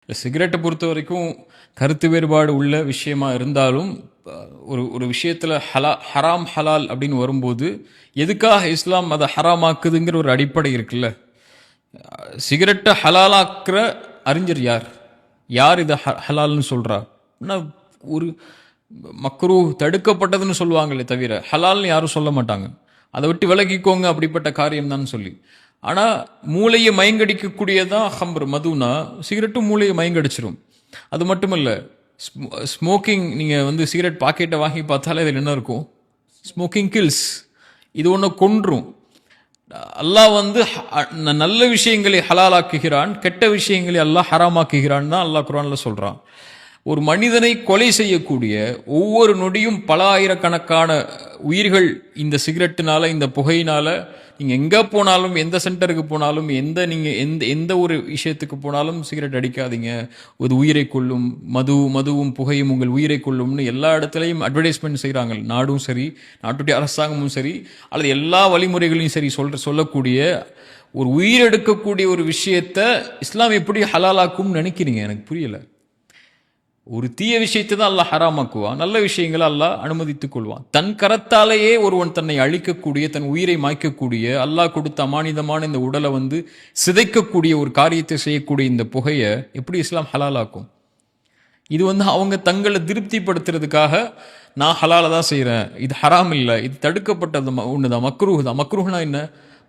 சிகரெட்டை பொறுத்த வரைக்கும் கருத்து வேறுபாடு உள்ள விஷயமா இருந்தாலும் ஒரு விஷயத்தில் ஹராம் ஹலால் அப்படின்னு வரும்போது எதுக்காக இஸ்லாம் அதை ஹராமாக்குதுங்கிற ஒரு அடிப்படை இருக்குல்ல. சிகரெட்டை ஹலாலாக்குற அறிஞர் யார்? யார் இதை ஹலால்னு சொல்கிறா? ஒரு மக்ரூ தடுக்கப்பட்டதுன்னு சொல்லுவாங்களே தவிர ஹலால்னு யாரும் சொல்ல மாட்டாங்க. அதை விட்டு விலகிக்கோங்க அப்படிப்பட்ட காரியம் தான் சொல்லி. ஆனால் மூளையை மயங்கடிக்கக்கூடியதான் ஹம்ர் மதுனா, சிகரெட்டும் மூளையை மயங்கடிச்சிரும். அது மட்டும் இல்லை, ஸ்மோக்கிங், நீங்கள் சிகரெட் பாக்கெட்டை வாங்கி பார்த்தாலே இதில் என்ன இருக்கும்? Smoking kills. இது ஒன்று கொன்றும். அல்லாஹ் நல்ல விஷயங்களை ஹலாலாக்குகிறான், கெட்ட விஷயங்களை அல்லாஹ் ஹராமாக்குகிறான் தான் அல்லாஹ் குர்ஆனில் சொல்கிறான். ஒரு மனிதனை கொலை செய்யக்கூடிய ஒவ்வொரு நொடியும் பல ஆயிரக்கணக்கான உயிர்கள் இந்த சிகரெட்டினால, இந்த புகையினால. நீங்கள் எங்கே போனாலும், எந்த சென்டருக்கு போனாலும், எந்த ஒரு விஷயத்துக்கு போனாலும் சிகரெட் அடிக்காதீங்க, ஒரு உயிரை கொள்ளும், மதுவும் புகையும் உங்கள் உயிரை கொள்ளும்னு எல்லா இடத்துலையும் அட்வர்டைஸ்மெண்ட் செய்கிறாங்க. நாடும் சரி, நாட்டுடைய அரசாங்கமும் சரி, அல்லது எல்லா வழிமுறைகளையும் சரி சொல்லக்கூடிய ஒரு உயிரெடுக்கக்கூடிய ஒரு விஷயத்தை இஸ்லாம் எப்படி ஹலாலாக்கும்னு நினைக்கிறீங்க? எனக்கு புரியலை. ஒரு தீய விஷயத்தை தான் அல்லாஹ் ஹராமாக்குவான், நல்ல விஷயங்களை அல்லாஹ் அனுமதித்துக் கொள்வான். தன் கரத்தாலேயே ஒருவன் தன்னை அழிக்கக்கூடிய, தன் உயிரை மாய்க்கக்கூடிய, அல்லாஹ் கொடுத்த அமானிதமான இந்த உடலை சிதைக்கக்கூடிய ஒரு காரியத்தை செய்யக்கூடிய இந்த புகையை எப்படி இஸ்லாம் ஹலாலாக்கும்? இது அவங்க தங்களை திருப்திப்படுத்துறதுக்காக நான் ஹலாலை தான் செய்கிறேன், இது ஹராம் இல்லை, இது தடுக்கப்பட்டது ஒன்று தான், மக்ரூஹ் தான். மக்ரூஹ்னா என்ன?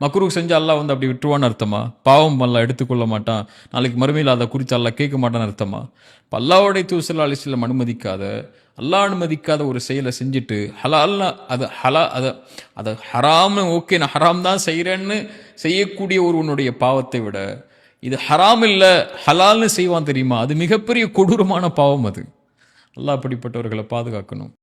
மக்ரூஹ் செஞ்சு அல்லாஹ் அப்படி விட்டுருவான்னு அர்த்தமா? பாவம் அல்லாஹ் எடுத்துக்கொள்ள மாட்டான், நாளைக்கு மறுமையில் அதை குறித்து அல்லாஹ் கேட்க மாட்டான்னு அர்த்தமா? இப்போ அல்லாஹ்வுடைய தூதர் ஸல்லல்லாஹு அலைஹி வஸல்லம் அல்லாஹ் அனுமதிக்காத ஒரு செயலை செஞ்சுட்டு ஹலால்னா அதை ஹராம்னு, ஓகே நான் ஹராம் தான் செய்கிறேன்னு செய்யக்கூடிய ஒருவனுடைய பாவத்தை விட இது ஹராம் இல்லை ஹலால்னு செய்வான் தெரியுமா, அது மிகப்பெரிய கொடூரமான பாவம். அது அல்லாஹ் அப்படிப்பட்டவர்களை பாதுகாக்கணும்.